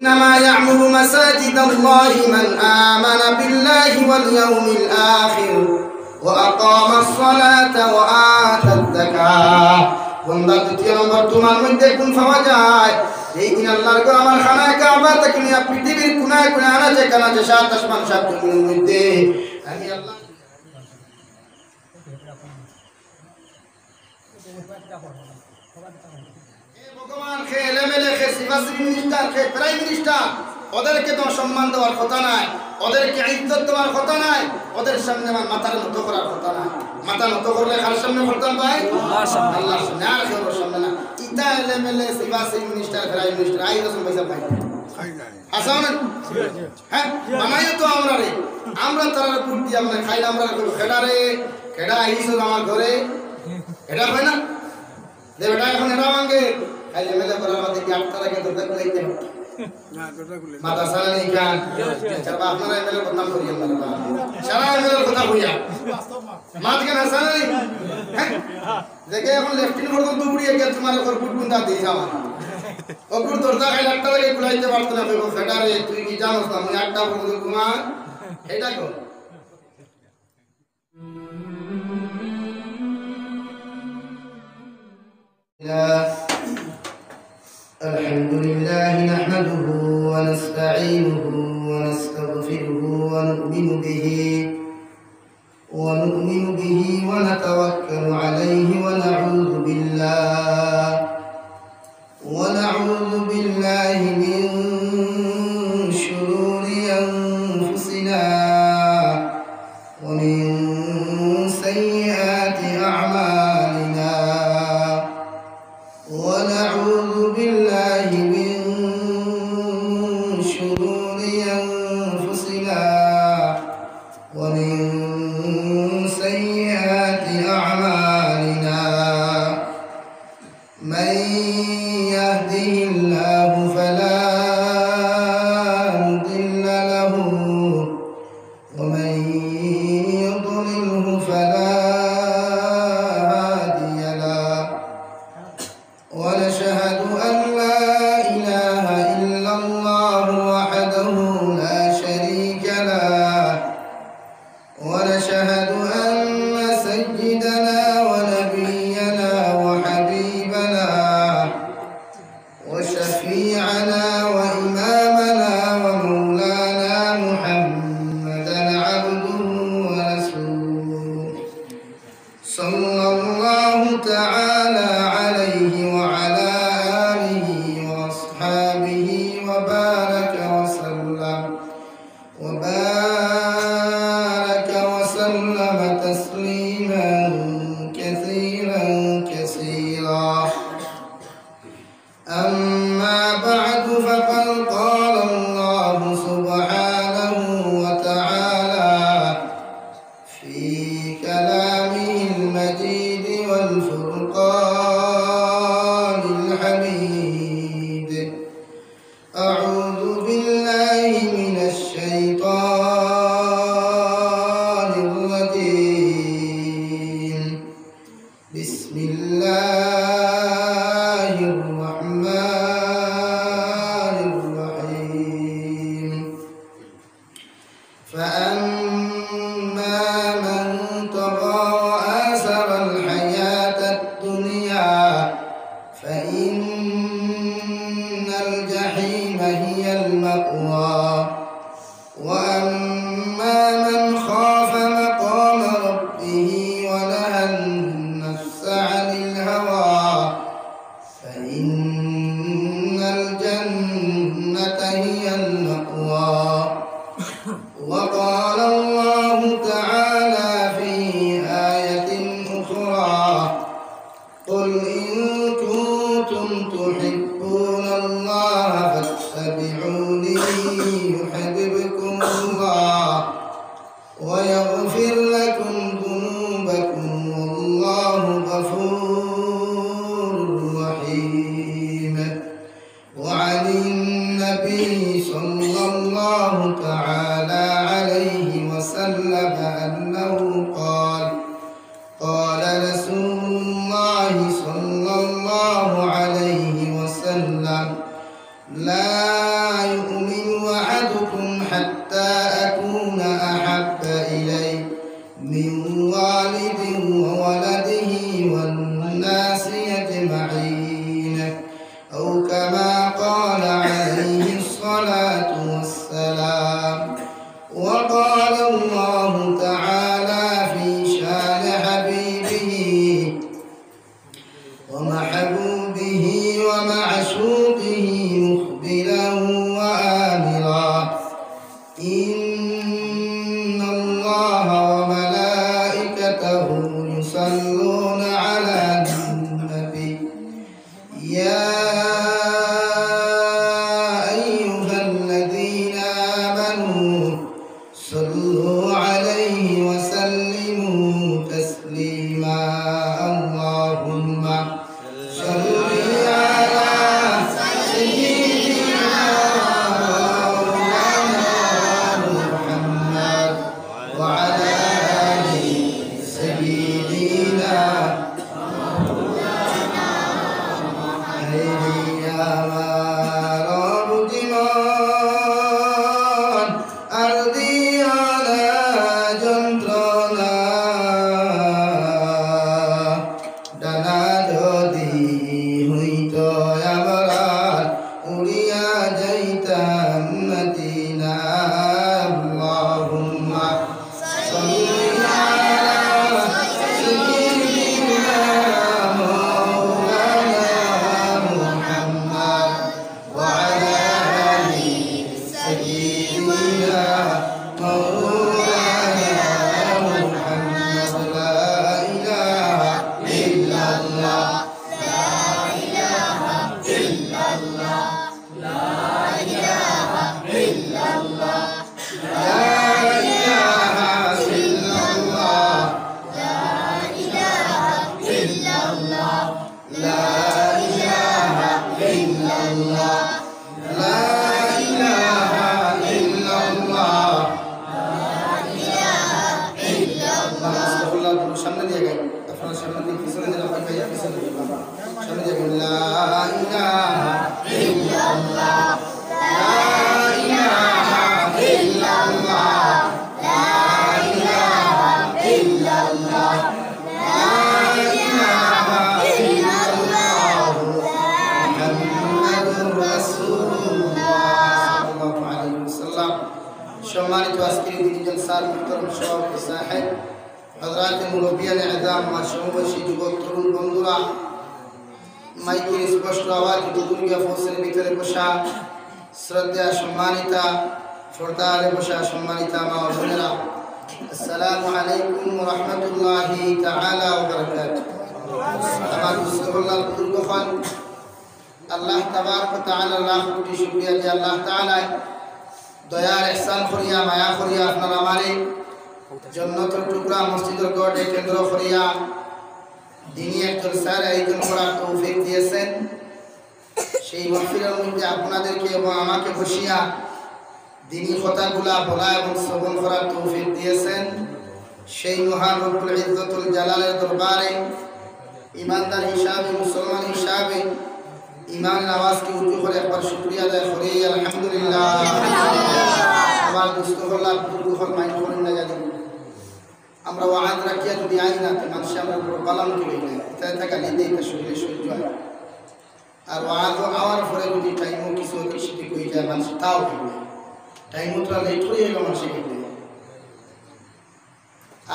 إنما يعمر مساجد الله من آمن بالله واليوم الآخر وأقام الصلاة وآتى الزكاة বন্দা দ্বিতীয় নম্বর তোমার মধ্যে কোন পাওয়া যায় এই দিন আল্লাহর ঘর আমার খানায় কাবা থেকে নিয়ে পৃথিবীর কোনায় কোনায় আনাচে কানাচে সাত আসমান সাত জমিনের মধ্যে আমি আল্লাহ ভগবান খে এমএলএ খে সিভাসি মিনিস্টার খে প্রাইম মিনিস্টার ওদেরকে তো সম্মান দেওয়ার কথা নাই, ওদেরকে ইজ্জত দেওয়ার কথা নাই, ওদের সামনে আমার মাথার নত করার কথা নাই। মাথা নত করলে কার সামনে করতাম ভাই? আল্লাহর সামনে। আল্লাহর সামনে, আর কেউ সামনে না। ইতা এমএলএ সিভাসি মিনিস্টার প্রাইম মিনিস্টার আই রসুল পয়সা পাই আসাও না? হ্যাঁ বানাইও তো আমরা রে, আমরা তারা কুর্তি আমরা খাইলে আমরা খেডা রে খেডা আইস আমার ঘরে এটা হয় না যে বেটা এখন এটা ভাঙে খাইলে মেলে করার মধ্যে কি আপনারা কে দরকার লাইতে মাথা সারা নেই গান চারবা আপনারা এমএলএ বদনাম করি আমরা সারা এমএলএ কথা কইয়া মাত কেন সারা নেই হ্যাঁ দেখে এখন লেফটেন্ট পর্যন্ত উড়িয়ে গেল তোমার উপর বুটবুন্দা দিয়ে যাওয়া অপুর দরজা খাইলে একটা লাগে খুলাইতে পারতো না কইবো ফেটা রে তুই কি জানোস না আমি একটা পর্যন্ত ঘুমা এটা কর الحمد لله نحمده ونستعينه ونستغفره ونؤمن به ونتوكل عليه ونعوذ بالله من شرور أنفسنا ومن سيئات أعمالنا ونعوذ بالله من شرور أنفسنا ومن سيئات أعمالنا من يهده الله فلا مضل له ومن يضلله فلا هادي له ونشهد أن لا إله إلا الله وحده لا شريك له ونشهد أن سيدنا ونبينا وحبيبنا وشفيعنا وإمامنا ومولانا محمدا عبده ورسوله صلى الله تعالى عليه وعلى آله وأصحابه وبارك وسلم تسليما كثيرا أما بعد فقد قال الله سبحانه وتعالى في كلامه المجيد والفرقان الحميد أعوذ بالله من الشيطان الرجيم بسم الله الرحمن الرحيم فأما من طغى وآثر الحياة الدنيا فإن الجحيم هي المأوى وأما من خاف مقام ربه ونهى النفس عن الهوى فإن الجنة هي المأوى وقال الله تعالى في آية أخرى قل إن كنتم تحبون الله فاتبعوني يحببكم الله ويغفر لكم ذنوبكم والله غفور رحيم وعن النبي صلى الله تعالى عليه وسلم أنه قال رسول الله صلى الله عليه وسلم لا والسلام. وقال الله تعالى في شان حبيبه ومحبوبه ومعشوقه مخبرا وآمرا: إن الله وملائكته يصلون على النبي يا أيها الذين آمنوا صلوا عليه وسلموا تسليما. اللهم صل على سيدنا مولانا محمد وعلى آل سيدنا يا رب دمان أرضي على যন্ত্রণা ডানা যদি হইত আমার উড়িয়া যাইতাম মদিনা। আল্লাহুম্মা সাল্লি আলা সাইয়্যিদিনা মাওলানা মুহাম্মদ ওয়া আলা আলি সাইয়্যিদিনা মাওলানা মুহাম্মদ। লা ইলাহা ইল্লাল্লাহ লা ইলাহা ইল্লাল্লাহ লা ইলাহা ইল্লাল্লাহ লা ইলাহা ইল্লাল্লাহ লা ইলাহা ইল্লাল্লাহ লা ইলাহা ইল্লাল্লাহ লা ইলাহা ইল্লাল্লাহ আস্তাগফিরুল্লাহ। সামনে দিয়ে গাই, আপনারা সামনে দিয়ে পিছনে দিলে হয় ভাইয়া পিছনে দিলে সামনে দিয়ে গাই। লা ইলাহা ইল্লাল্লাহ লা ইলাহা ইল্লাল্লাহ লা ইলাহা ইল্লাল্লাহ লা ইলাহা ইল্লাল্লাহ মুহাম্মাদুর রাসূলুল্লাহ সাল্লাল্লাহু আলাইহি ওয়াসাল্লাম। সম্মানিত আজকের দিন জলসার মুহতারাম সভাপতি সাহেব, হযরত মুরব্বিয়ান আযম, সমবয়সী যুবক তরুণ বন্ধুরা, মাইকের স্পষ্ট আওয়াজ দুর্গা ফসলের ভিতরে বসা শ্রদ্ধা সম্মানিতা পর্দারে বসা সম্মানিতা মা ও বোনেরা, আসসালামু আলাইকুম ওয়া রাহমাতুল্লাহি তাআলা ওয়া বারাকাতুহু। আমার মুসলিমানদের বুজুর্গ খান আল্লাহ তাবারক ওয়া তাআলা লাখ কোটি শুকরিয়া যে আল্লাহ তাআলা দয়ার ইহসান করিয়া মায়া করিয়া আপনারা আমারে জান্নাতের টুকরা মসজিদের গড়ে কেন্দ্র করিয়া দিনী এক জলসার আয়োজন করার তৌফিক দিয়েছেন। সেই মাহফিলের মধ্যে আপনাদেরকে এবং আমাকে বসিয়া দিনী কথাগুলা বলা এবং শ্রবণ করার তৌফিক দিয়েছেন। সেই মহান রব্বুল ইজ্জতুল জালালের দরবারে ইমানদার হিসাবে, মুসলমান হিসাবে ইমান আওয়াজকে উঁচু করে একবার শুকরিয়া আদায় করি আলহামদুলিল্লাহ। আমার দুস্থ হল্লার দুর্গহল মাইন করেন না জানি আমরা ওয়াজ রাখিয়া যদি আই না তো মানুষ আমরা বালাম কি হইলে তাই থাকা নিতে এটা শরীরে সহ্য হয়। আর ওয়াজ আওয়ার পরে যদি টাইমও কিছু কিছু হয়ে যায় মানুষ তাও হইবে, টাইমও তো লেট হয়ে গেল মানুষে হইবে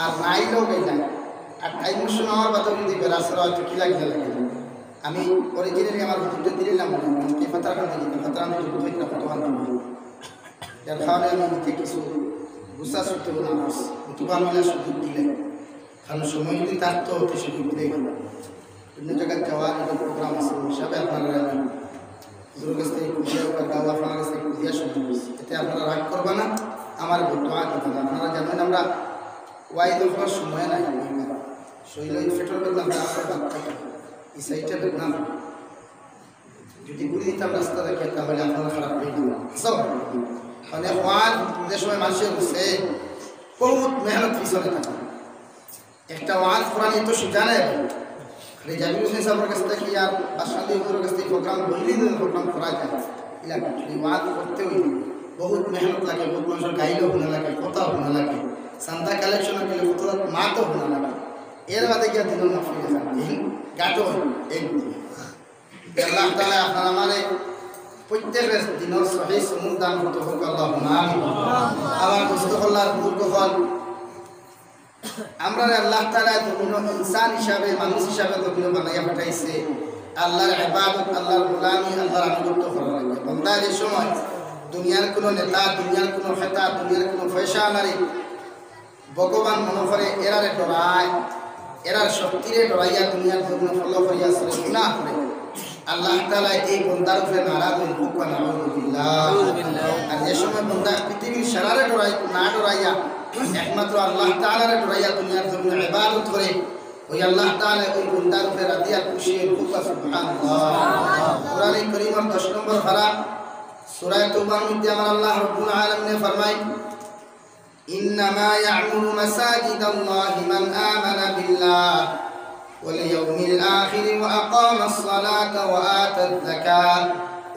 আর নাইলেও গেলে আর টাইমের সময় আমার বাতা যদি রাস্তা হয়তো কি লাগে লাগে। আমি অরিজিনালি আমার ভিতরটা দিলাম কি ফাতার কাছে দিই ফাতার আমি যদি হইতে না তখন এর কারণে আমি নিতে কিছু গুসা করতে বলা আমার তুবান হলে সুযোগ দিলে কারণ সময় যদি থাকতো তো সুযোগ দিলে বিভিন্ন জায়গায় যাওয়ার একটা প্রোগ্রাম আছে হিসাবে আপনারা হুজুর কাছ থেকে কুড়িয়া গাওয়া আপনার কাছ থেকে কুড়িয়া সুযোগ দিচ্ছি, এতে আপনারা রাগ করবে না। আমার দোয়া করবেন, আপনারা জানেন আমরা ওয়াইদ করার সময় নাই, শরীর ফেটর বেদনা আসর বাদ থাকে এই সাইডটা বেদনা যদি ঘুরে দিতাম রাস্তা দেখে তাহলে আপনারা খারাপ হয়ে যাবে। মানে ওয়ান যে সময় মানুষের বসে বহুত মেহনত পিছনে থাকে একটা ওয়ান কোরআন তো শিখানে খালি জামিল হোসেন সাহেবের কাছ থেকে আর বাদশাহী হুজুরের কাছ থেকে প্রোগ্রাম বললেই প্রোগ্রাম করা যায় এলাকা ওয়ান করতে হইলে বহুত মেহনত লাগে, বহুত মানুষের গাইলেও হোনা লাগে, কথাও হোনা লাগে, চান্দা কালেকশনের গেলে কত মাতও হোনা লাগে। এর বাদে গিয়ে দিন মাফি গাটো এই আল্লাহ তাআলা আপনার আমারে প্রত্যেকের দিনের সহিহ সমুদ দান করতে হোক আল্লাহুম্মা আমিন। আমার মুস্তফাল্লাহর বুজুর্গ হল আমরা আল্লাহ তাআলা দুনিয়া ইনসান হিসাবে মানুষ হিসাবে দুনিয়া বানাইয়া পাঠাইছে আল্লাহর ইবাদত আল্লাহর গোলামি আল্লাহর আনুগত্য করা লাগে। বান্দা যে সময় দুনিয়ার কোনো নেতা দুনিয়ার কোনো খেতা দুনিয়ার কোনো পয়সা আনারে ভগবান মনে করে এরারে ডরায় এরার শক্তিরে ডরাইয়া দুনিয়ার জন্য ফলো করিয়া সরে গুনাহ করে আল্লাহ তাআলা এই বান্দার উপরে নারাজ হয়ে হুকুম নাউযুবিল্লাহ। আর যে সময় বান্দা পৃথিবীর সারারে ডরাই না ডরাইয়া একমাত্র আল্লাহ তাআলারে ডরাইয়া দুনিয়ার জন্য ইবাদত করে ওই আল্লাহ তাআলা ওই বান্দার উপরে রাদিয়া খুশি হয়ে হুকুম সুবহানাল্লাহ। কোরআনে কারীমের 10 নম্বর পারা সূরা তাওবার মধ্যে আমার আল্লাহ রাব্বুল আলামিন ফরমায় إنما يعمر مساجد الله من آمن بالله واليوم الآخر وأقام الصلاة وآتى الزكاة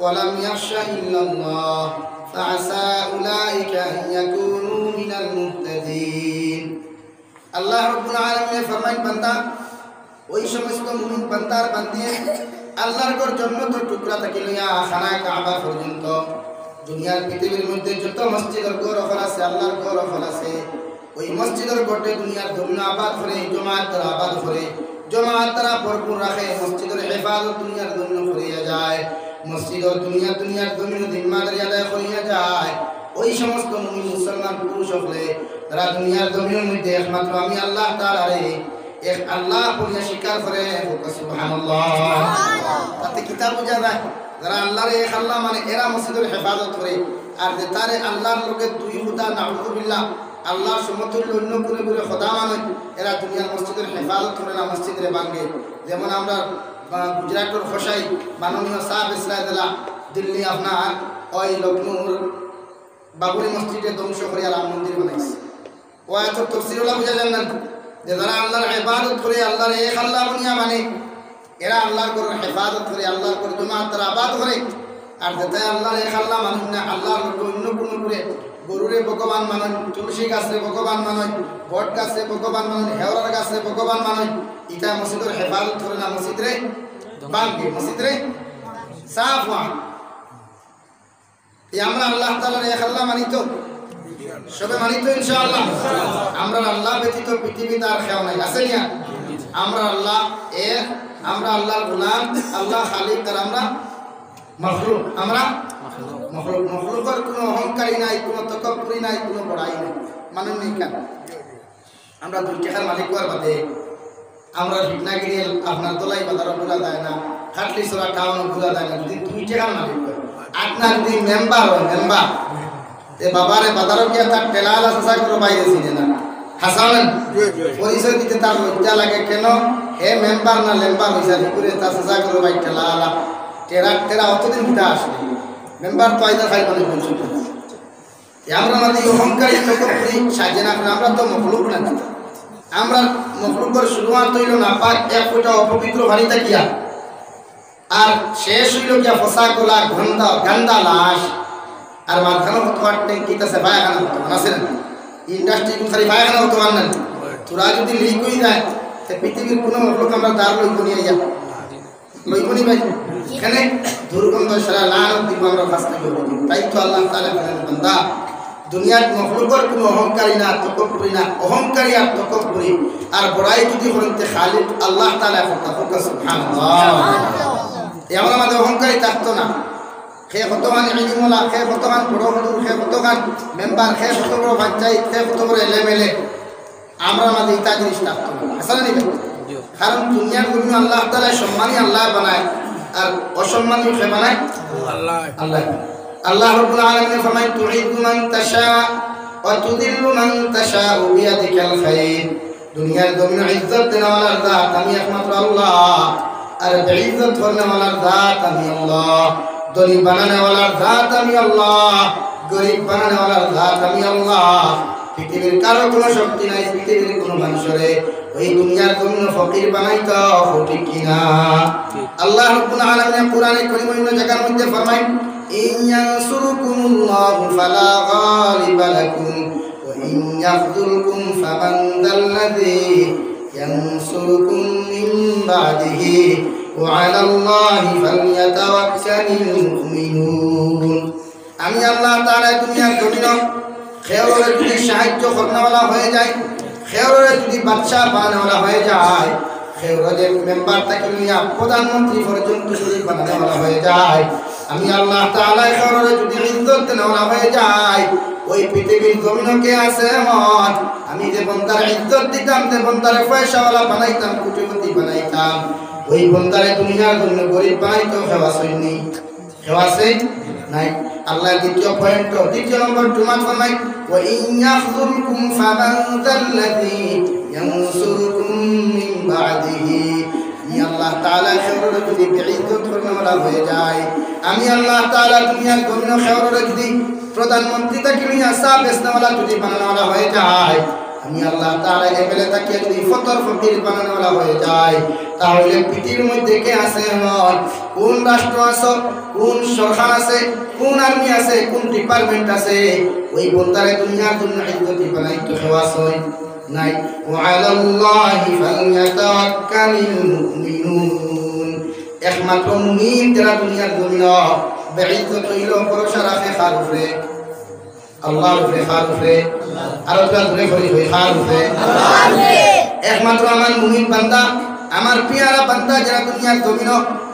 ولم يخش إلا الله فعسى أولئك أن يكونوا من المهتدين الله رب العالمين فرمائے بندہ ওই সমস্ত মুমিন বান্দার বান্দিয়ে আল্লাহর ঘর জান্নাতের টুকরা থেকে লইয়া খানা কাবা পর্যন্ত দুনিয়ার পৃথিবীর মধ্যে যত মসজিদের ঘর আছে আল্লাহর ঘর আছে ওই মসজিদের ঘরতে দুনিয়ার জন্য আবাদ করে জামাত দ্বারা আবাদ করে জামাত দ্বারা ভরপুর রাখে মসজিদের হেফাজত দুনিয়ার জন্য করিয়া যায় মসজিদের দুনিয়ার জন্য জিম্মাদারি আদায় করিয়া যায় ওই সমস্ত মুমিন মুসলমান পুরুষ হলে তারা দুনিয়ার জমিনের মধ্যে একমাত্র আমি আল্লাহ তাআলারে এক আল্লাহ বলিয়া স্বীকার করে সুবহানাল্লাহ। তাতে কিতাব বুঝা যায় যারা আল্লাহরে এক আল্লাহ মানে এরা মসজিদের হেফাজত করে আর যে তারে আল্লাহর লোকে দুই খুদা নাউযুবিল্লাহ আল্লাহর সমতুল্য অন্য কোনো করে খোদা মানে এরা দুনিয়ার মসজিদের হেফাজত করে না মসজিদে ভাঙে। যেমন আমরা গুজরাটের খোসাই মাননীয় সাহেব ইসরাইদুল্লাহ দিল্লি আপনার ওই লখনৌর বাবরি মসজিদে ধ্বংস করে রাম মন্দির বানাইছে। ও এত তফসিরুল্লাহ বুঝা যান না যে যারা আল্লাহর ইবাদত করে আল্লাহর এক আল্লাহ বনিয়া মানে এরা আল্লাহর ঘরের হেফাজত করে আল্লাহর ঘর জামাত দ্বারা আবাদ করে আর যেটা আল্লাহর এক আল্লাহ মানুষ না আল্লাহর অন্য কোনো করে গরুরে ভগবান মানুষ তুলসী গাছে ভগবান মানুষ বট গাছে ভগবান মানুষ হেওরার গাছে ভগবান মানুষ এটা মসজিদের হেফাজত করে না মসজিদে ভাঙবে মসজিদে সাফ হয়। আমরা আল্লাহ তাআলার এক আল্লাহ মানি তো সবে মানি তো ইনশাআল্লাহ। আমরা আল্লাহ ব্যতীত পৃথিবীতে আর কেউ নাই আছে না আমরা আল্লাহ এক আমরা আল্লাহর গোলাম আল্লাহ খালিক তার আমরা মাখলুক আমরা মখলুকের কোনো অহংকারী নাই কোনো তকব্বুরি নাই কোনো বড়াই নাই মানেন নেই কেন আমরা 2 টাকার মালিক হওয়ার বাদে আমরা ভিটনাগিরি আপনার দোলাই বাজারও ভুলা যায় না খাটলি সোলা টাউনও ভুলা যায় না যদি 2 টাকার মালিক হয় আপনার যদি মেম্বার হয় মেম্বার এ বাবারে বাজারও গিয়ে তার টেলালা সাসা করে বাইরে ছিলেন না হাসান পরিচয় দিতে তার লজ্জা লাগে কেন এ মেম্বার না লেম্বার হইছে করে তার সাসা করে বাই টেলালা টেরা অতদিন ভিটা আসলে মেম্বার তো আইদা খাই মানে বলছো আমরা মানে অহংকারী তকব্বুরি সাজে না আমরা তো মখলুক না আমরা মখলুকের শুরুয়াত হইল না পাক এক ফুটা অপবিত্র ভারী থাকিয়া আর শেষ হইল গিয়া ফসা গোলা গন্ধা লাশ আর মাঝখানে হতো আটটে কিতাছে পায়খানা হতো আছে না ইন্ডাস্ট্রি কোন খালি পায়খানা হতো না তোরা যদি লিক হয়ে যায় তে পৃথিবীর কোনো মখলুক আমরা দাঁড় লইব নিয়ে যা লইব নি ভাই এখানে দুর্গন্ধ সারা লাল দিব আমরা ফাস্তে করব তাই তো আল্লাহ তাআলা বলেন বান্দা দুনিয়ার মখলুকের কোনো অহংকারী না তকব্বুরি না অহংকারী আর তকব্বুরি আর বড়াই যদি হতে খালিক আল্লাহ তাআলা ফতাফুকা সুবহানাল্লাহ। আমরা আমাদের অহংকারী থাকতো না খে কতখান ইলমওয়ালা খে কতখান বড় হুজুর খে কতখান মেম্বার খে কত বড় পঞ্চায়েত খে কত বড় এমএলএ আমরা আমাদের ইতা জিনিস থাকতো না আসলে নি কারণ দুনিয়ার জন্য আল্লাহ তাআলা সম্মানী আল্লাহ বানায় আর অসম্মানী কে বানায় আল্লাহ আল্লাহ আল্লাহ রাব্বুল আলামিন ফরমায় তুইযু মান তাশা ওয়া তুযিল্লু মান তাশা বিয়াদিকাল খায়র দুনিয়ার জমিনে ইজ্জত দেওয়ার জাত আমি একমাত্র আল্লাহ আর বেইজ্জত করনেওয়ালার জাত আমি আল্লাহ দলিল বানানেওয়ালার জাত আমি আল্লাহ গরিব বানানেওয়ালার জাত আমি আল্লাহ পৃথিবীর কারো কোনো শক্তি নাই পৃথিবীর কোনো মানুষরে ওই দুনিয়ার জন্য ফকির বানাইতো ঠিক কিনা আল্লাহ রাব্বুল আলামিন কোরআনে কারীমের জায়গার মধ্যে ফরমায় ইন ইয়ানসুরকুমুল্লাহু ফালা গালিবা লাকুম ওয়া ইন ইয়াখযুলকুম ফামান যাল্লাযী ইয়ানসুরকুম মিন বাদিহি وعلى الله فليتوكل المؤمنون আমি আল্লাহ তাআলা দুনিয়ার জমিন খেয়রে যদি সাহায্য করনেওয়ালা হয়ে যায় খেয়রে যদি বাদশাহ বানানোওয়ালা হয়ে যায় খেয়রে মেম্বার থেকে নিয়ে প্রধানমন্ত্রী পর্যন্ত যদি বানানোওয়ালা হয়ে যায় আমি আল্লাহ তাআলা খেয়রে যদি ইজ্জত দেওয়ালা হয়ে যায় ওই পৃথিবীর জমিনকে আছে মত আমি যে বন্দার ইজ্জত দিতাম যে বন্দার পয়সাওয়ালা বানাইতাম কোটিপতি বানাইতাম ওই বন্দারে দুনিয়ার জন্য গরিব বানাইতো খেওয়াছইনি খেওয়াছই নাই আল্লাহ দ্বিতীয় পয়েন্ট দ্বিতীয় নম্বর টুমা ফরমাই ওয়া ইয়াখযুরকুম ফামান যাল্লাযী ইয়ানসুরকুম মিন বা'দিহি আমি আল্লাহ তাআলা খেয়রে যদি ইজ্জত করনেওয়ালা হয়ে যায় আমি আল্লাহ তাআলা দুনিয়ার জমিন খেয়রে যদি প্রধানমন্ত্রী থেকে নিয়ে সাব বেচনেওয়ালা যদি বানানোওয়ালা হয়ে যায় আমি আল্লাহ তাআলা এবেলে তাকে যদি ফতর ফকির বানানোওয়ালা হয়ে যায় তাহলে পৃথিবীর মধ্যে কে আছে কোন রাষ্ট্র আছে কোন সরকার আছে কোন আর্মি আছে কোন ডিপার্টমেন্ট আছে ওই বন্দারে দুনিয়ার জন্য ইজ্জত বানাইতে খেওয়াছই নাই ওয়ালাল্লাহি ফালইয়াতাওয়াক্কালিল মুমিনুন একমাত্র মুমিন যারা দুনিয়ার জন্য বেইজ্জত হইলো ভরসা রাখে কার উপরে আল্লাহর উপরে কার উপরে আর ধরে করি হই কার উপরে আল্লাহর উপরে একমাত্র আমার মুমিন বান্দা আমার পিয়ারা বান্দা যারা দুনিয়ার জমিন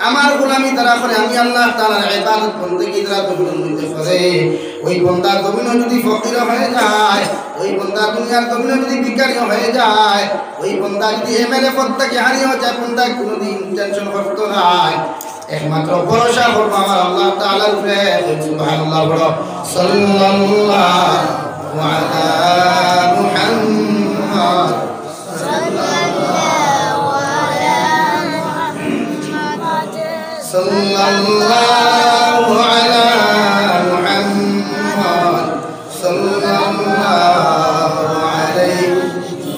আমার গোলামি তারা করে আমি আল্লাহ তাআলার ইবাদত বندگی তারা জমিনের মধ্যে করে ওই বান্দা জমিন যদি ফকির হয়ে যায় ওই বান্দা দুনিয়ার জমিন যদি ভিখারি হয়ে যায় ওই বান্দা যদি এমএলএ পদ থেকে হারিয়ে যায় বান্দা কোনোদিন টেনশন করতে নাই একমাত্র ভরসা করব আমার আল্লাহ তাআলার উপরে সুবহানাল্লাহ বড় সাল্লাল্লাহু আলা Muhammad sallallahu ala muhammad sallallahu alaihi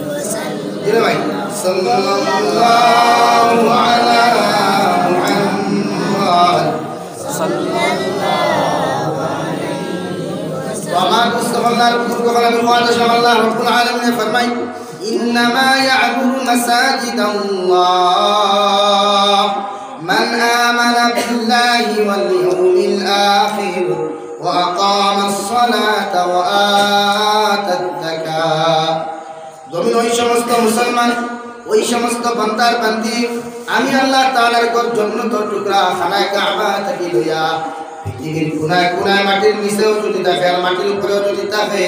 wasallam jira bhai sallallahu ala muhammad sallallahu alaihi wasallam wa ma tasawwara buzurugo kala bi khawata Allah rabbul alamin farmai innama ya'muru masajidallah من آمن بالله واليوم الآخر وأقام الصلاة وآتى الزكاة জমিন ওই সমস্ত মুসলমান ওই সমস্ত বান্দার বান্দি আমি আল্লাহ তাআলার ঘর জান্নাতের টুকরা খানায়ে কাবা থেকে লইয়া পৃথিবীর কোনায় কোনায় মাটির নিচেও যদি থাকে আর মাটির উপরেও যদি থাকে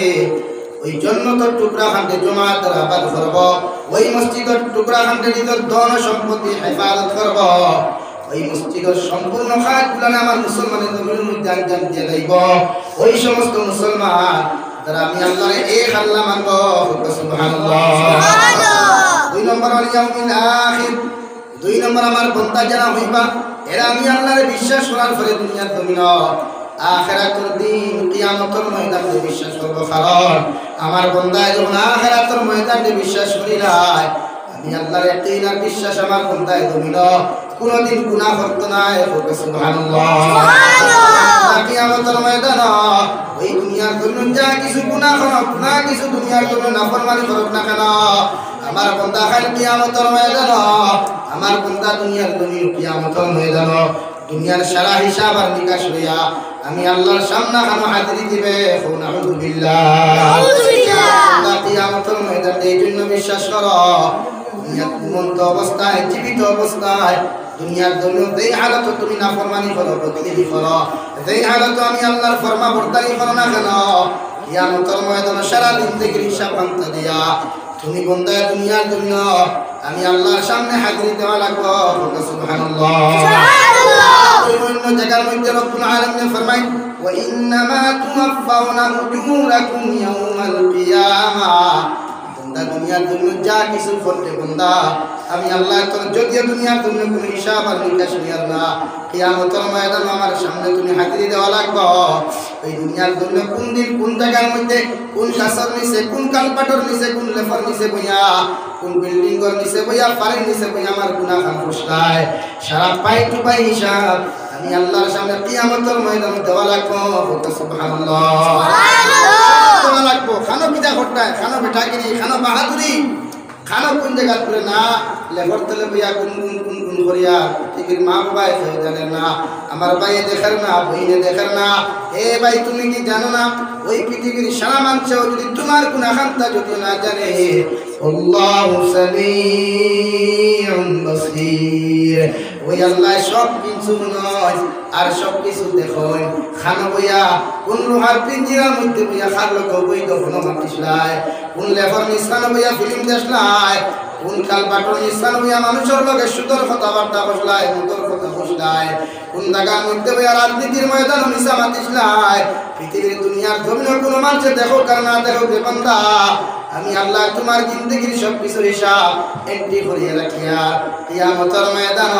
ওই জান্নাতের টুকরা খানকে জমাত রাবাদ করব ওই মসজিদের টুকরা খানকে নিজের ধন সম্পত্তি হেফাজত করব ওই মসজিদের সম্পূর্ণ কাজগুলো আমার মুসলমানের জমিনের মধ্যে আঞ্জাম দিয়ে দেব ওই সমস্ত মুসলমান যারা আমি আল্লাহর এক আল্লাহ মানব সুবহানাল্লাহ দুই নম্বর আল ইয়াউমিল আখির দুই নম্বর আমার বান্দা যারা হইবা এরা আমি আল্লাহর বিশ্বাস করার পরে দুনিয়ার জমিন আখিরাতের দিন কিয়ামতের ময়দানে বিশ্বাস করব কারণ আমার বান্দা যখন আখিরাতের ময়দানে বিশ্বাস করিলাই আমি আল্লাহর ইয়াকিন আর বিশ্বাস আমার বান্দায় জমিন কোনদিন গুনাহ করতে নাই সুবহানাল্লাহ সুবহানাল্লাহ কিয়ামতের ময়দানে ওই দুনিয়ার জন্য যা কিছু গুনাহ করব না কিছু দুনিয়ার জন্য নাফরমানি করব না কেন আমার বান্দা কাল কিয়ামতের ময়দানে আমার বান্দা দুনিয়ার জন্য কিয়ামতের ময়দানে দুনিয়ার সারা হিসাব আর নিকাশ লইয়া আমি আল্লাহর সামনে কানো হাজিরি দিবে নাউযু বিল্লাহ কিয়ামতের ময়দানে এই জন্য বিশ্বাস করো দুনিয়ার জীবন্ত অবস্থায় জীবিত অবস্থায় দুনিয়ার জন্য যেই হালত তুমি নাফরমানি করো বদলি করো যেই হালত আমি আল্লাহর ফরমাবরদারি করো না কেন কিয়ামতের ময়দানে সারা জিন্দেগির হিসাব আনতে দিয়া তুমি বন্দা দুনিয়ার জন্য আমি আল্লাহর সামনে হাজিরি দেওয়া লাগবো সুবহানাল্লাহ সুবহানাল্লাহ অন্য জায়গার মধ্যে রব্বুল আলামিন ফরমায় ওয়া ইন্নামা তুওয়াফাউনা উজুরাকুম ইয়াউমাল কিয়ামাহ বন্দা দুনিয়ার জন্য যা কিছু করতে বন্দা আমি আল্লাহ তোর যদিও দুনিয়ার জন্য কোনো হিসাব আর নিকাশ নিয়ার না কিয়ামতের ময়দানে আমার সামনে তুমি হাজিরি দেওয়া লাগবে এই দুনিয়ার জন্য কোন দিন কোন জায়গার মধ্যে কোন কাসর নিচে কোন কালপাটর নিচে কোন লেফার নিচে বইয়া কোন বিল্ডিং এর নিচে বইয়া ফাড়ির নিচে বইয়া আমার গুনাহ খান ফুসলায় সারা পাই টু পাই হিসাব আমি আল্লাহর সামনে কিয়ামতের ময়দানে দেওয়া লাগবে সুবহানাল্লাহ সুবহানাল্লাহ দেওয়া লাগবে খানো পিতা ঘটায় খানো বেটাগিরি খানো বাহাদুরি খানো কোন জায়গা করে না লেবর তেলে বইয়া গুন করিয়া পৃথিবীর মা বাবা কেউ জানে না, আমার ভাইয়ে দেখার না, বইনে দেখার না। এ ভাই তুমি কি জানো না ওই পৃথিবীর সারা মানুষও যদি তোমার গুনাহান্তা যদি না জানে, আল্লাহু সামিউন বাসীর, ওই আল্লাহ সব কিছু নয় আর সব কিছু দেখেন। খানা বইয়া কোন লোহার পিঞ্জিরার মধ্যে বইয়া খার লোক বই কখনো মাতিসলায়, কোন লেফার নিস্তান বইয়া ফিল্ম দেখলায়, কোন কাল বাটর নিস্তান বইয়া মানুষের লগে সুন্দর কথাবার্তা বসলায়, মুদর কথা বসলায়, কোন জায়গার মধ্যে বইয়া রাজনীতির ময়দান মিশা মাতিসলায়। পৃথিবীর দুনিয়ার জমিনে কোনো মানুষে দেখো কার না দেখো রে বান্দা, আমি আল্লাহ তোমার জিন্দগির সব কিছু হিসাব এন্ট্রি করিয়ে রাখিয়া কিয়ামতের ময়দান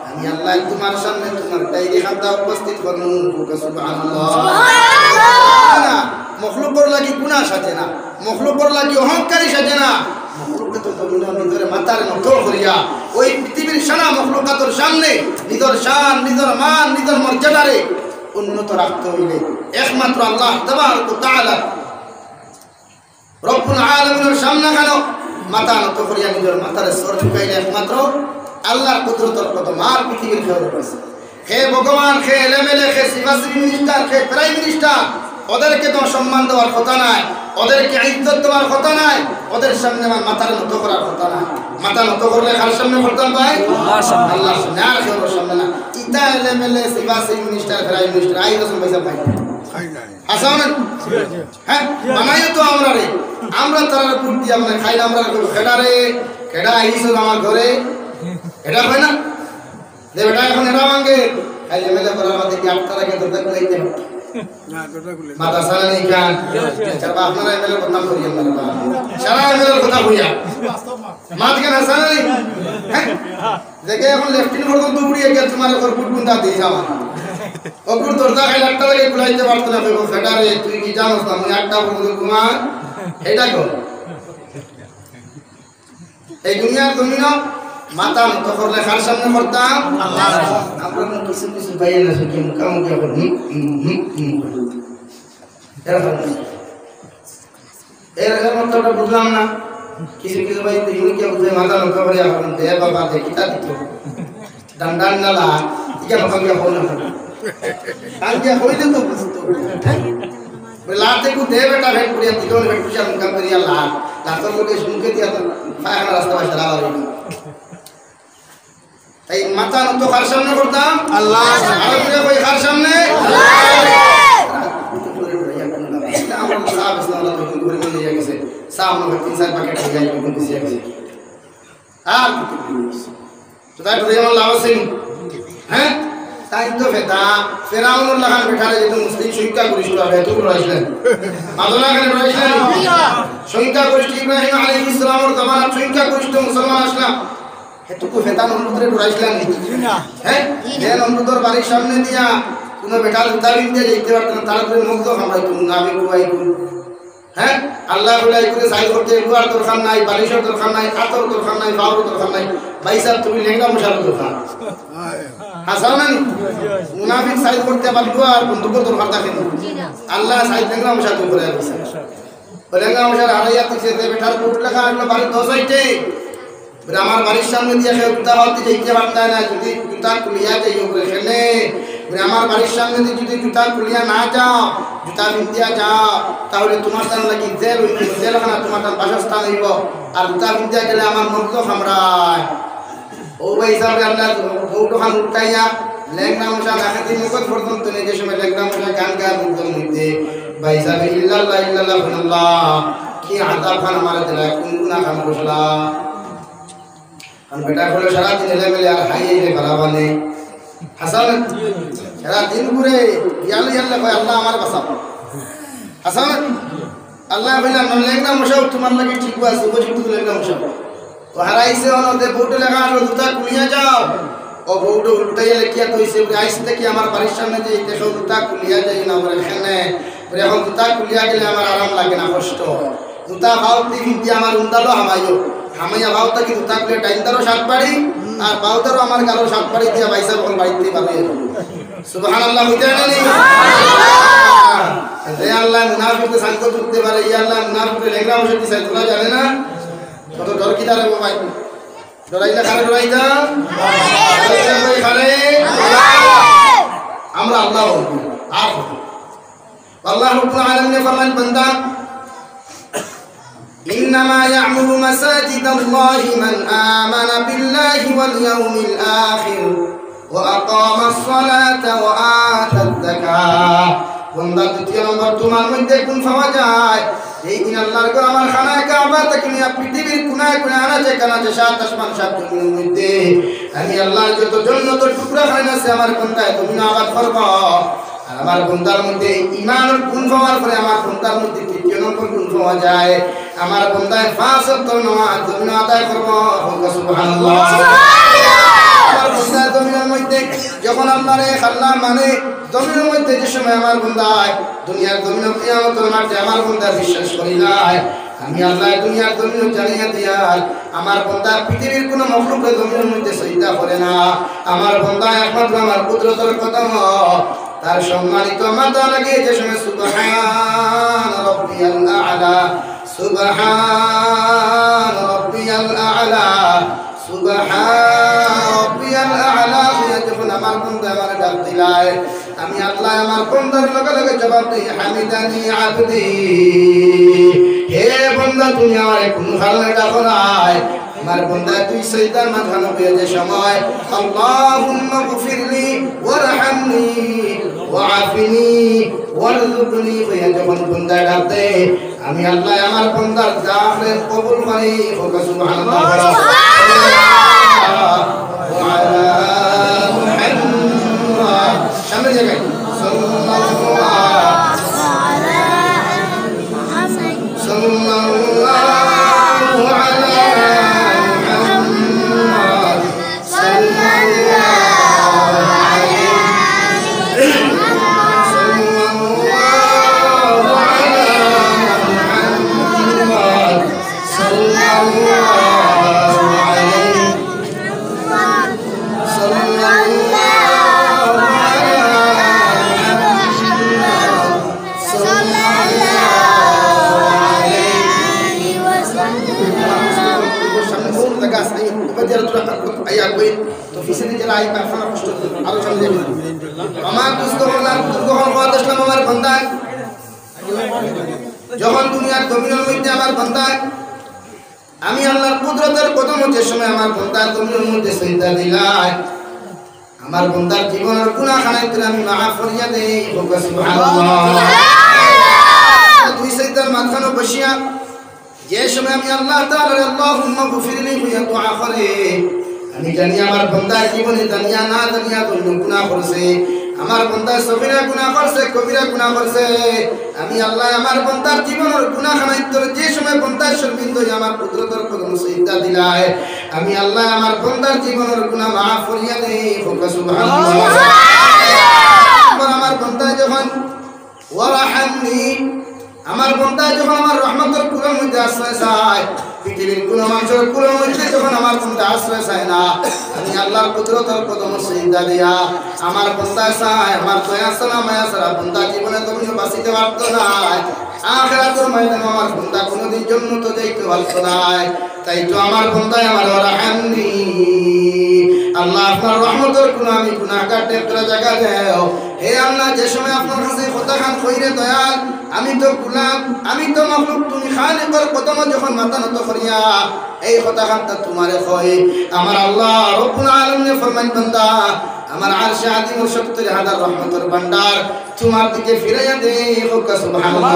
আমি আল্লাহ তোমার সামনে তোমার ডায়েরি খাতা উপস্থিত করবো। সুবহানাল্লাহ। সুবহানাল্লাহ। মখলুকর লাগি গুনাহ সাজে না, মখলুকর লাগি অহংকারী সাজে না, মখলুককে তো নিজের মাথার নত করিয়া ওই পৃথিবীর সারা মখলুকাতের সামনে নিজের শান, নিজের মান, নিজের মর্যাদারে উন্নত রাখতে হইলে একমাত্র আল্লাহ তাবারক ওয়া তাআলা রব্বুল আলামিনের সামনে কেন মাথা নত করিয়া নিজের মাথার সর ঝুঁকাইলে একমাত্র আল্লাহর কুদরতের কত মার পৃথিবীর খবর আছে। হে ভগবান, হে এমএলএ, হে সিভাসি মিনিস্টার, হে প্রাইম মিনিস্টার, ওদেরকে তো সম্মান দেওয়ার কথা নাই, ওদেরকে ইজ্জত দেওয়ার কথা নাই, ওদের সামনে আমার মাথার নত করার কথা নাই। মাথা নত করলে কার সামনে করতাম ভাই? আল্লাহর সামনে, আর কেউ সামনে না। ইতা এমএলএ, সিভাসি মিনিস্টার, প্রাইম মিনিস্টার আই রসম পয়সা পাই আসাও না? হ্যাঁ, বানাইও তো আমরা রে, আমরা তারা পুট দিয়ে আমরা খাই, আমরা খেডা রে, খেডা আইসো আমার ঘরে, এটা হয় না যে বেটা এখন এটা ভাঙে খাইলে মেলে করার মধ্যে কি আটটা রাখে দরজা খুলাইতে মাথা সারা নেই খান আপনারা এমএলএ বদনাম করিয়েন না, সারা এমএলএর কথা কইয়া মাঝখানে সারা নেই। হ্যাঁ, দেখে এখন লেফটেন্ট পর্যন্ত উড়িয়ে গিয়ে তোমার ওপর ফুট গুন্ডা দিয়েছে আমার ওপর দরজা খাইলে আটটা রাখে খুলাইতে পারতো না। ফেডারে তুই কি জানোস না আমি আটটা পর্যন্ত ঘুমা, এটা কর। এই দুনিয়ার জমিন মাথা নত করলে কার সামনে করতাম? আমরা কিছু কিছু বাইরে না শিখি মুখামুখি এরকম মতটা বুঝলাম না। কিছু কিছু ভাই ইউনিকে বুঝে মাথা নত করে এখন দে বাবা দেখিতা দিত ডান্ডান নালা ইকে মুখামুখি হল না কালকে হইলে তো বুঝতো লাতে কো দে বেটা ভেট করিয়া দিল ভেট করিয়া মুখাম করিয়া লাতর লোকে শুনকে দিয়া পায়খানা রাস্তা বাসা লাগাই তাই মাথা নত কার সামনে করতাম? আল্লাহ। আর পুরো কই কার সামনে? আল্লাহ। আমরা সাহাব ইসলাম তো করে নিয়ে গেছে সামনে 3-4 প্যাকেট হয়ে যায় কোন কিছু আছে আর তো তাই তো যেমন লাভ আছে। হ্যাঁ, তাই তো ফেতা ফেরাউনের লাগান বেটারে যেহেতু মুসলিম সংখ্যা গরিষ্ঠ হবে তো রইছিলেন মাদনা কেন রইছিলেন সংখ্যা গরিষ্ঠ ইব্রাহিম আলাইহিস সালামের জামানাত সংখ্যা গরিষ্ঠ মুসলমান আসলাম হেতুকু ফেতা নমরুদের ডরাইছিলেন না। হ্যাঁ, যে নমরুদের বাড়ির সামনে দিয়া কোনো বেটার উদাহরণ দিয়ে দেখতে পারতেন তারপরে মুগ্ধ খামাইতো নামে কুয়াই। হ্যাঁ, আল্লাহ বলাই করে সাইজ করতে গুয়ার দরকার নাই, বালিশের দরকার নাই, কাতর দরকার নাই, বাউর দরকার নাই, ভাই সাহেব তুমি লেঙ্গা মশার দরকার হাসাও না মুনাফিক সাইজ করতে আবার গুয়ার বন্ধুকের দরকার থাকে আল্লাহ সাইজ লেঙ্গা মশা তো করে দিয়েছে। লেঙ্গা মশার হারাইয়া দিচ্ছে বেটার কোট লেখা আসলো বাড়ির 10 হইতে আমার বাড়ির সামনে দিয়ে কেউ জুতা বালতি যাইতে পারতায় না, যদি জুতা খুলিয়া যাই ওপরে খেলে আমার বাড়ির সামনে দিয়ে যদি জুতা খুলিয়া না যাও, জুতা পিন্ধিয়া যাও তাহলে তোমার স্থান লাগি জেল হইব, জেলখানা তোমার বাসস্থান হইব। আর জুতা পিন্ধিয়া গেলে আমার মগ্ধ খামড়ায় ও ভাই হিসাবে আল্লাহ বউটোখান উঠাইয়া লেংনা মশা ডাকাতি মুখত পর্যন্ত নেই, যে সময় লেংনা মশা গান গান মুখের মধ্যে ভাই হিসাবে ইল্লাল্লাহ ইল্লাল্লাহ আল্লাহ কি আযাব খান মারা দিলা কোন গুনাহ খান বসলা বেটা হলো সারাদিন এলেমেলে আর হাইয়ে বাড়াবানে হাসান সারাদিন ঘুরে ইয়াল ইয়াল্লা কয় আল্লাহ আমার বাঁচাও হাসান আল্লাহ বললাম লেংনা মশাও তোমার লাগে ঠিক আছে উপযুক্ত লেংনা মশাও ও হারাইছে ওদের বউটা লেখা আসলো জুতা খুলিয়া যাও ও বউটা উল্টাইয়া লেখিয়া তৈছে আইস থেকে আমার বাড়ির সামনে যে দেখো জুতা খুলিয়া যাই না আমার এখানে এখন জুতা খুলিয়া গেলে আমার আরাম লাগে না কষ্ট জুতা ভাও দিয়ে আমার উন্দালো হামাইও হামাইয়া বাউতা কি জুতা খুলে টাইনদারও সাত পাড়ি আর বাউতারও আমার গালো সাত পাড়ি দিয়া বাইসা বল বাড়িতে পাবে সুবহানাল্লাহ হইতে না নি যে আল্লাহ মুনাফিককে শান্ত করতে পারে এই আল্লাহ মুনাফিককে লেংরা বসে দিছে তোরা জানে না কত ডর কি দাঁড়াবো ভাই ডরাইলে কারে ডরাইতা আমরা আল্লাহ আর আল্লাহ রাব্বুল আলামিন ফরমান বান্দা إنما يعمر مساجد الله من آمن بالله واليوم الآخر وأقام الصلاة وآتى الزكاة বন্দা দ্বিতীয় নম্বর তোমার মধ্যে কোন পাওয়া যায় এই দিন আল্লাহর ঘর আমার খানায় কাবা থেকে নিয়ে পৃথিবীর কোনায় কোনায় আনাচে কানাচে সাত আসমান সাত জমিনের মধ্যে আমি আল্লাহর যত জন্নত টুকরা খান আছে আমার বন্দায় তুমি আবাদ করবো আর আমার বন্দার মধ্যে ঈমানের গুণ পাওয়ার পরে আমার বন্দার মধ্যে তৃতীয় নম্বর গুণ পাওয়া যায় আমার বন্দায় 5 ওয়াক্ত নামাজ তুমি আদায় করবো সুবহানাল্লাহ আমার বন্দার জমিনের মধ্যে যখন আল্লাহরে আল্লাহ মানে জমিনের মধ্যে যে সময় আমার বন্দায় দুনিয়ার জমিন কিয়ামতের মাঠে আমার বন্দা বিশ্বাস করি নাই আমি আল্লাহ দুনিয়ার জমিন জানিয়ে দিয়ার আমার বন্দা পৃথিবীর কোন মখলুকের জমিনের মধ্যে সজদা করে না আমার বন্দা একমাত্র আমার কুদরতের কদম তার সম্মানিত মাথা লাগিয়ে যে সময় সুবহান রাব্বিয়াল আ'লা সুবহান রাব্বিয়াল আ'লা সুবহান রাব্বিয়াল আ'লা যখন আমার বন্দা আমার ডাক দিলায় আমি আল্লাহ আমার বন্দার লগে লগে জবাব দিই হামিদানি আবদি হে বন্দা তুমি আমারে কোন কারণে ডাকো নাই আমার বন্দা তুই সাজদার মাঝখানে হয়ে যে সময় আল্লাহুম্মা গফিরলি ওয়ারহামনি ওয়াআফিনি ওয়ারযুকনি হয়ে যখন বন্দা ডাকে আমি আল্লাহ আমার বন্দার দোয়া কবুল করি সুবহানাল্লাহ ওয়া আলা মুহাম্মাদ সামনে জায়গায় সাল্লাল্লাহু যখন দুনিয়ার জমিনের মধ্যে আমার বান্দা আমি আল্লাহর কুদরতের কদম যে সময় আমার বান্দা জমিনের মধ্যে সিজদা দিলাই আমার বান্দার জীবনের গুনাহ খানাই করে আমি মাফ করিয়া দেই সুবহানাল্লাহ দুই সিজদার মাঝখানে বসিয়া যে সময় আমি আল্লাহ তাআলা আল্লাহুম্মা গফিরলি হইয়া দোয়া করে আমি জানি আমার বান্দার জীবনে জানিয়া না জানিয়া কোন গুনাহ করছে আমার বান্দা সগীরা গুনাহ করছে কবিরা গুনাহ করছে আমি আল্লাহ আমার বান্দার জীবনের গুনাহ খানাই করে যে সময় বান্দার শর্মিন্দা হয়ে আমার কুদরতের কদম সিজদা দিলায় আমি আল্লাহ আমার বান্দার জীবনের গুনাহ মাফ করিয়া দেই সুবহানাল্লাহ আমার বান্দা যখন ওয়ারহামনি আমার বান্দা যখন আমার রহমতের কুলের মধ্যে আশ্রয় চায় পৃথিবীর কোন মানুষের কুলের মধ্যে যখন আমার বান্দা আশ্রয় চায় না আমি আল্লাহর কুদরতের কদম সিজদা দিয়া আমার বান্দা চায় আমার দয়া সালাম মায়া সারা বান্দা জীবনে তুমি বাঁচিতে পারত না আখিরাতের ময়দানে আমার বান্দা কোনোদিন জান্নাতে যাইতে পারত না তাই তো আমার বান্দা আমার রহমানি আল্লাহ আপনার রহমতের কোন আমি গুনাহগার টেকরা জায়গা দেও হে আল্লাহ যে সময় আপনার কাছে কথা খান কইরে দয়াল আমি তো গোলাম আমি তো মাখলুক তুমি খালিকের কদম যখন মাথা নত করিয়া এই কথা খানটা তোমারে কই আমার আল্লাহ রব্বুল আলামিন ফরমান বান্দা আমার আরশে আযীম 70,000 রহমতের ভান্ডার তোমার দিকে ফিরাইয়া দেই সুবহানাল্লাহ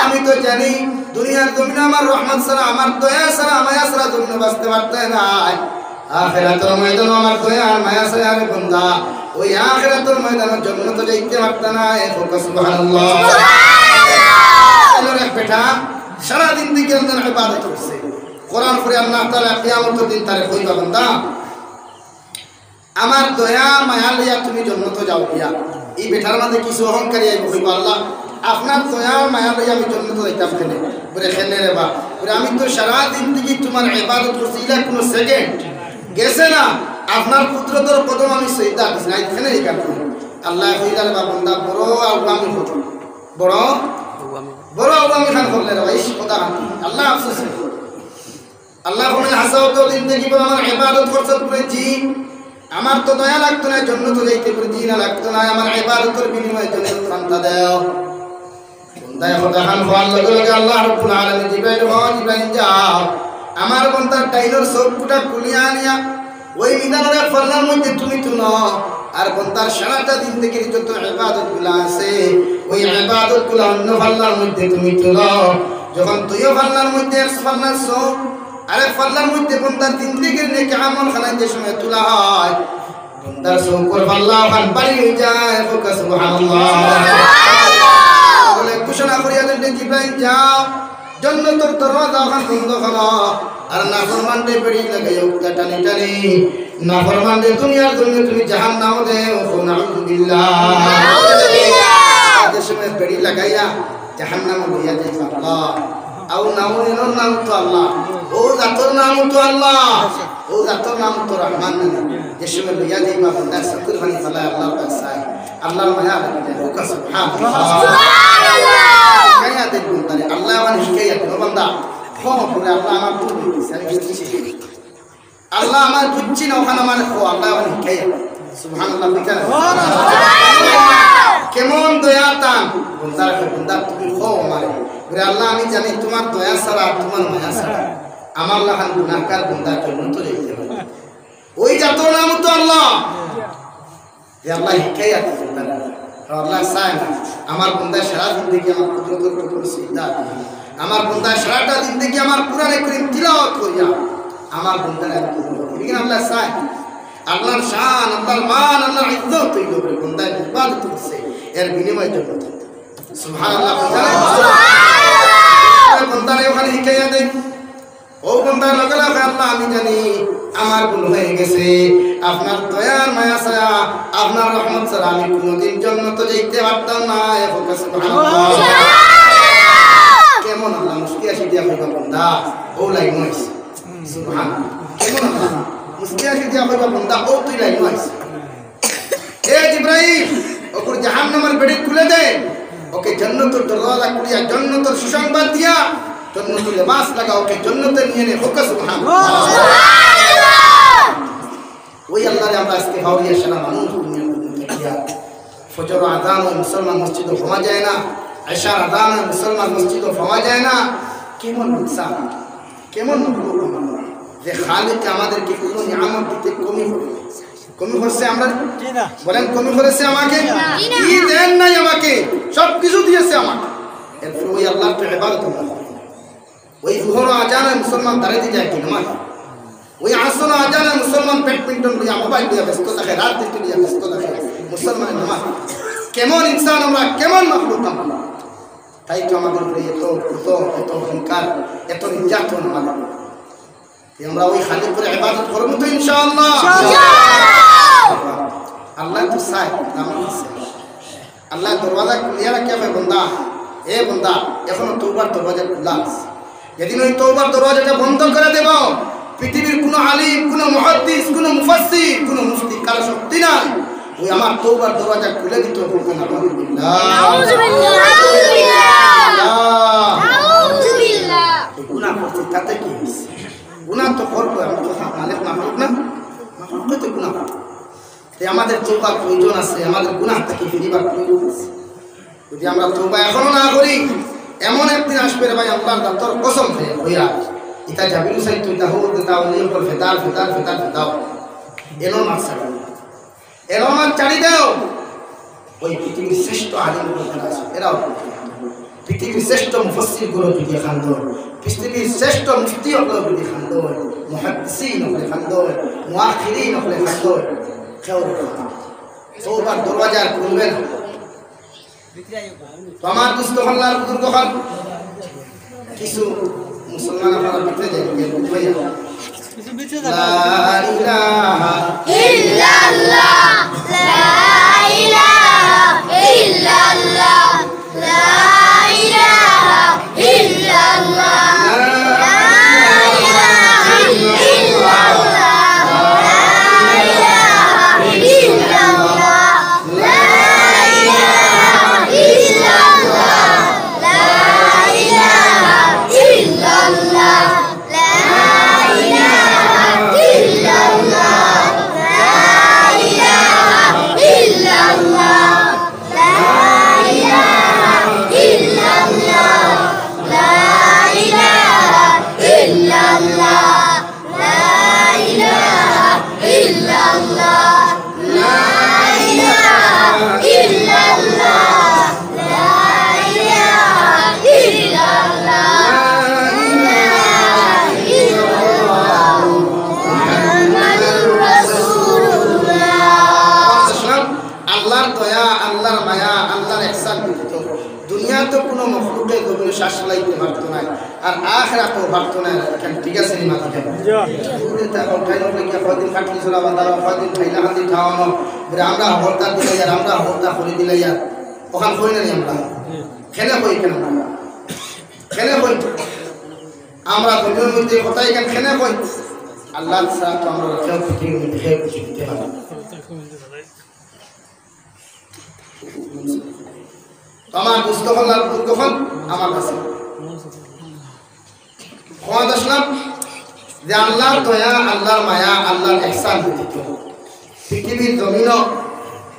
আমি তো জানি দুনিয়ার জমিনে আমার রহমত ছাড়া আমার দয়া ছাড়া মায়া ছাড়া জমিনে বাঁচতে পারতে না আখিরাতের ময়দানে আমার দয়া আর মায়া ছাড়া আর বান্দা ওই আখিরাতের ময়দানে জান্নাতে যাইতে পারতে না সুবহানাল্লাহ সুবহানাল্লাহ বেটা সারা দিন দিকে আল্লাহর ইবাদত করছে কোরআন পড়ে আল্লাহ তাআলা কিয়ামতের দিন তারে কইবা বান্দা আমার দয়া মায়া লইয়া তুমি জান্নাতে যাও কিয়া এই বেটার মধ্যে কিছু অহংকারী আইব কইবা আল্লাহ আপনার দয়া মায়া লইয়া আমি জান্নাতে যাইতাম কেন বলে কেন রে বা বলে আমি তো সারা দিন দিকে তোমার ইবাদত করছি ইলা কোন সেকেন্ড গেছে না আপনার কুদরতের কদম আমি সিজদা দিছি না এখানে এই কাজ আল্লাহ কইলার বা বান্দা বড় আওয়ামী হতো বড় আওয়ামী খান করলে রে ভাই কথা আল্লাহ আফসোস আল্লাহ বলেন হাসাও তো জিন্দেগি পর আমার ইবাদত খরচ করেছি, আমার তো দয়া লাগতো না জন্য তো যাইতে করেছি না লাগতো না, আমার ইবাদতের বিনিময়ে জন্য খান্তা দাও। বন্দায় কথা খান হওয়ার লগে লগে আল্লাহ রাব্বুল আলামিন জিবরাইল যাও আমার বন্দার টাইলর সবটা খুলিয়া আনিয়া ওই মিনারের ফলনার মধ্যে তুমি তুলো, আর বন্দার সারাটা দিন থেকে যত ইবাদতগুলো আছে ওই ইবাদতগুলো অন্য ফলনার মধ্যে তুমি তুলো। যখন তুইও ফলনার মধ্যে এক ফলনার সব আরেক ফলনার মধ্যে বন্দার দিন থেকে নেকি আমল খানা যে সময় তোলা হয় বন্দার সৌকর পাল্লা খান বাড়ি হয়ে যায়। সুবহানাল্লাহ বলে ঘোষণা করিয়া দেন জিবরাইল যাও জান্নাতের দরওয়াজা খান বন্ধ করো, আর নাফরমানদের বেড়ি লাগাইয়া উক্তা টানি টানি নাফরমানদের দুনিয়ার জন্য তুমি জাহান্নাম দেও। নাউযুবিল্লাহ যে সময় বেড়ি লাগাইয়া জাহান্নাম লইয়া যাইবা আল্লাহ আও নাউনের নাম তো আল্লাহ, ও জাতর নাম তো আল্লাহ, ও জাতর নাম তো রহমান। যে সময় লইয়া যাইবা বন্দা শুকর বানি ফেলা আল্লাহর কাছে আল্লাহর মায়া লাগে ওকা সুবহানাল্লাহ কায়া দেখুন তারে আল্লাহ মানে হিকায়া তো বান্দা ফোন করে আল্লাহ আমার তো আল্লাহ আমার বুঝছি না ওখানে আমার ও আল্লাহ মানে হিকায়া সুবহানাল্লাহ কেমন দয়া তান বন্দার বন্দা তুমি খো আমারে বলে আল্লাহ আমি জানি তোমার দয়া ছাড়া তোমার মায়া ছাড়া আমার লাহান গুনাহগার বন্দা কেমন তো যেতে হবে। ওই যত নাম তো আল্লাহ যে আল্লাহ হিকায়া বন্দার আল্লাহ চায় না আমার বন্দা সারা জিন্দেগি আমার কুদরতের উপর সিজদা দিয়ে আমার বন্দা সারাটা জিন্দেগি আমার কোরআনে কারীম তিলাওয়াত করিয়া আমার বন্দার এদিকে আল্লাহ চায়। আল্লাহর শান আল্লাহর মান আল্লাহর ইজ্জত তৈরি করে বন্দা ইবাদত করছে এর বিনিময়ে জন্য সুবহানাল্লাহ সুবহানাল্লাহ বন্দারে ওখানে হিকায়া দেয়। ও বন্দার লগে লগে আল্লাহ আমি জানি আমার ভুল হয়ে গেছে, আপনার দয়ার মায়া ছাড়া আপনার রহমত ছাড়া আমি কোনোদিন জান্নাতে যাইতে পারতাম না। সুবহানাল্লাহ কেমন আল্লাহ মুস্কি আসি দিয়া কইবা বন্দা ও লাইন হইছে সুবহানাল্লাহ কেমন আল্লাহ মুস্কি আসি দিয়া কইবা বন্দা ও তুই লাইন হইছে। এ জিবরাইল ওকে জাহান্নামের বেড়ি খুলে দে, ওকে জান্নাতের দরওয়াজা খুলিয়া জান্নাতের সুসংবাদ দিয়া জান্নাতুল লিবাস লাগা ওকে জান্নাতে নিয়ে নে। সুবহানাল্লাহ ওই আল্লাহরে আমরা আজকে হাওড়িয়া সারা মানুষ দুনিয়ার মধ্যে দেখিয়া ফজর আযান ও মুসলমান মসজিদে পাওয়া যায় না, ইশার আযান ও মুসলমান মসজিদে পাওয়া যায় না। কেমন ইনসান কেমন যে খালিক আমাদেরকে কোনো নিয়ামত দিতে কমি হচ্ছে আমরা বলেন কমি করেছে আমাকে কি দেন নাই আমাকে সব কিছু দিয়েছে আমাকে। এরপর ওই আল্লাহর তো ইবাদত ওই জোহর আযানে মুসলমান দাঁড়াইতে যায় কি নামাজ, ওই আসর আযানে মুসলমান ব্যাডমিন্টন লইয়া মোবাইল লইয়া ব্যস্ত থাকে, রাত দিতে লইয়া ব্যস্ত থাকে মুসলমানের নামাজ। কেমন ইনসান আমরা কেমন মাখলুক আমরা, তাই তো আমাদের উপরে এত অহংকার এত নির্যাতন আমাদের। আমরা ওই খালিক করে ইবাদত করব তো ইনশাআল্লাহ আল্লাহ তো চায় আল্লাহ দরওয়াজা খুলিয়া রাখে বন্দা এ বন্দা এখনো তওবার দরওয়াজা খোলা আছে, যেদিন ওই তওবার দরওয়াজাটা বন্ধ করে দেব পৃথিবীর কোনো আলিম কোনো মুহাদ্দিস কোনো মুফাসসির কোনো মুফতি কারো শক্তি নাই ওই আমার তওবার দরওয়াজা খুলে দিতে হবে না। নাউযুবিল্লাহ গুনাহ করতে তাতে কি হইছে, গুনাহ তো করব আমরা তো মালিক মাহলুক না, মাহলুক তো গুনাহ এই আমাদের তওবার প্রয়োজন আছে, আমাদের গুনাহ থেকে ফিরিবার প্রয়োজন আছে। যদি আমরা তওবা এখনো না করি এমন একদিন আসবে রে ভাই আল্লাহর দাতর কসম হইয়া ইতা জাবিলু সাইদ তুই দাহুদ দাও নিয়ম করে ফেদার দাও এনো মাছ ছাড়ি দাও। ওই পৃথিবীর শ্রেষ্ঠ আলিম গুলো আছে এরাও পৃথিবীর শ্রেষ্ঠ মুফাসসির গুলো যদি খান্দো, পৃথিবীর শ্রেষ্ঠ মুফতি গুলো যদি খান্দো, মুহাদ্দিসিন গুলো খান্দো, মুআখিরিন গুলো খান্দো, কেউ তওবার দরওয়াজা খুলবে না। তো আমার দুস্থ আল্লাহর বুজুর্গ হল কিছু মুসলমান আপনারা ভিতরে যাই লা ইলাহা ইল্লাল্লাহ লা ইলাহা ইল্লাল্লাহ লা ইলাহা ইল্লাল্লাহ লা ইলাহা ইল্লাল্লাহ লা ইলাহা ইল্লাল্লাহ লা ইলাহা ইল্লাল্লাহ লা ইলাহা ইল্লাল্লাহ লা দুনিয়া তো কোনো মখলুকে গভীর শ্বাস লাইতে পারতো না আর আখিরাতেও পারতো না কেন ঠিক আছে নি মাথায় তা উঠাই নলে কি কয়দিন কাটলি চলা বাদার কয়দিন খাইলা হাতি খাওয়ানো আমরা হরতা দিলে আর আমরা হরতা করে দিলে আর ওখান কই না আমরা খেলে কই কেন খেলে কই আমরা দুনিয়ার মধ্যে কথাই কেন খেলে কই আল্লাহ ছাড়া তো আমরা কেউ পৃথিবীর মধ্যে কেউ কিছু দিতে পারি আমার বুঝতফলার বুদ্ধফল আমার কাছে খোয়াদ আসলাম যে আল্লাহর দয়া আল্লাহর মায়া আল্লাহর ইহসান ব্যতীত পৃথিবীর জমিনও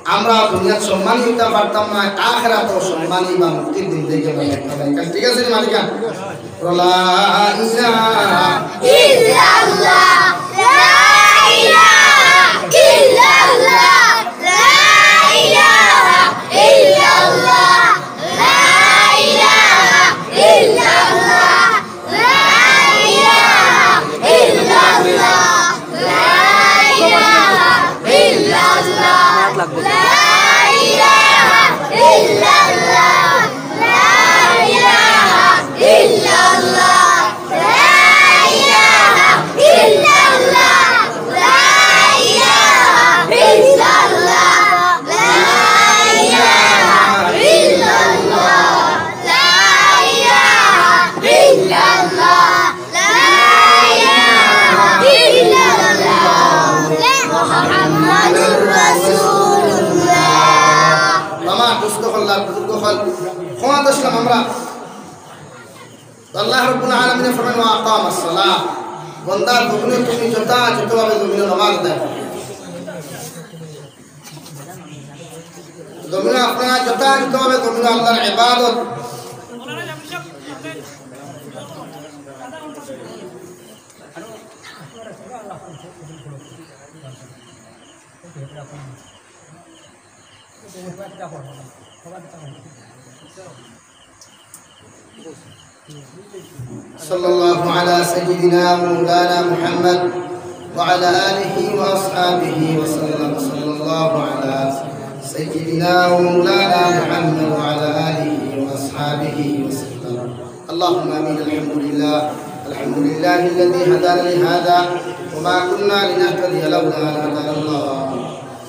আমরা দুনিয়ার সম্মানই হতে পারতাম না আখিরাতেও সম্মানই বা মুক্তির দিন দেখে পাইতাম ঠিক আছে মালিকা লা ইলাহা ইল্লাল্লাহ লা ইলাহা ইল্লাল্লাহ লা ইলাহা ইল্লাল্লাহ লা ইলাহা ইল্লাল্লাহ লা ইলাহা ইল্লাল্লাহ লা ইলাহা ইল্লাল্লাহ লা ইলাহা ইল্লাল্লাহ লা ইলাহা ইল্লাল্লাহ লা ইলাহা ইল্লাল্লাহ লা ইলাহা ইল্লাল্লাহ লা ইলাহা ইল্লাল্লাহ লা ইলাহা ইল্লাল্লাহ লা ইলাহা ইল্লাল্লাহ মুহাম্মাদুর রাসূলুল্লাহ আমার দুস্থখল্লাহ বুজুর্গখল খোয়াত আসলাম আমরা আল্লাহ রাব্বুল আলামিন ফরমান ওয়া আকামাস সালাহ বান্দার জমিনে তুমি যথাযথভাবে জমিনে নামাজ আদায় করো জমিনে আপনারা যথাযথভাবে জমিনে আল্লাহর ইবাদত صلى الله على سيدنا مولانا محمد وعلى آله وأصحابه وسلم صلى الله على سيدنا مولانا محمد وعلى آله وأصحابه وسلم اللهم آمين الحمد لله الذي هدانا لهذا وما كنا لنهتدي لولا أن هدانا الله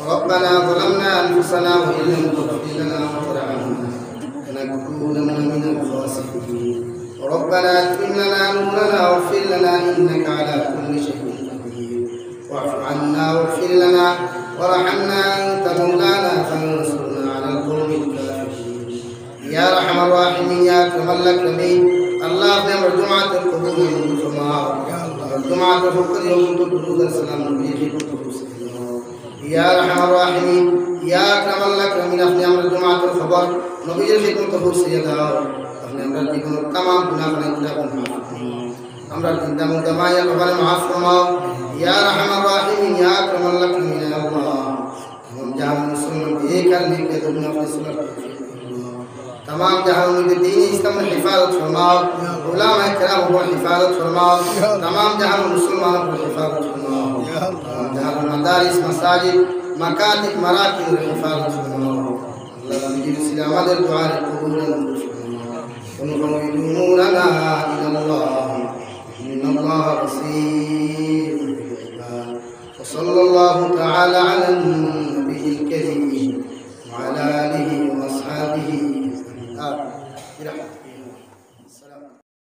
ربنا ظلمنا أنفسنا وإن لم تغفر لنا وترحمنا لنكونن من الخاسرين ربنا اتم لنا نورنا واغفر لنا إنك على كل شيء قدير واعف عنا واغفر لنا وارحمنا أنت مولانا فانصرنا على القوم الكافرين يا أرحم الراحمين يا أكرم الأكرمين الله يوم الجمعة القبور يوم الجمعة الجمعة الفقر يوم الدروس السلام عليكم يا أرحم الراحمين يا أكرم الأكرمين أخي أمر الجمعة الخبر نبي الخدمة تفوز سيدا أخي أمر الجمعة تمام كنا أمر الجمعة دمايا قبل معفرما يا أرحم الراحمين يا أكرم الأكرمين يا الله हम जहाँ मुस्लिम ये करने के दुनिया फैसला तमाम जहाँ उनके दीन इस्लाम में हिफाजत फरमाओ उलमा किराम को हिफाजत फरमाओ तमाम जहाँ मुसलमानों को हिफाजत फरमाओ जहाँ मदारिस मसाजिद मकातिब मराकिब को हिफाजत फरमाओ अल्लाह नबी सल्लल्लाहु अलैहि दुआ कबूल ونقربنا إلى الله إن الله بصير وصلى الله تعالى على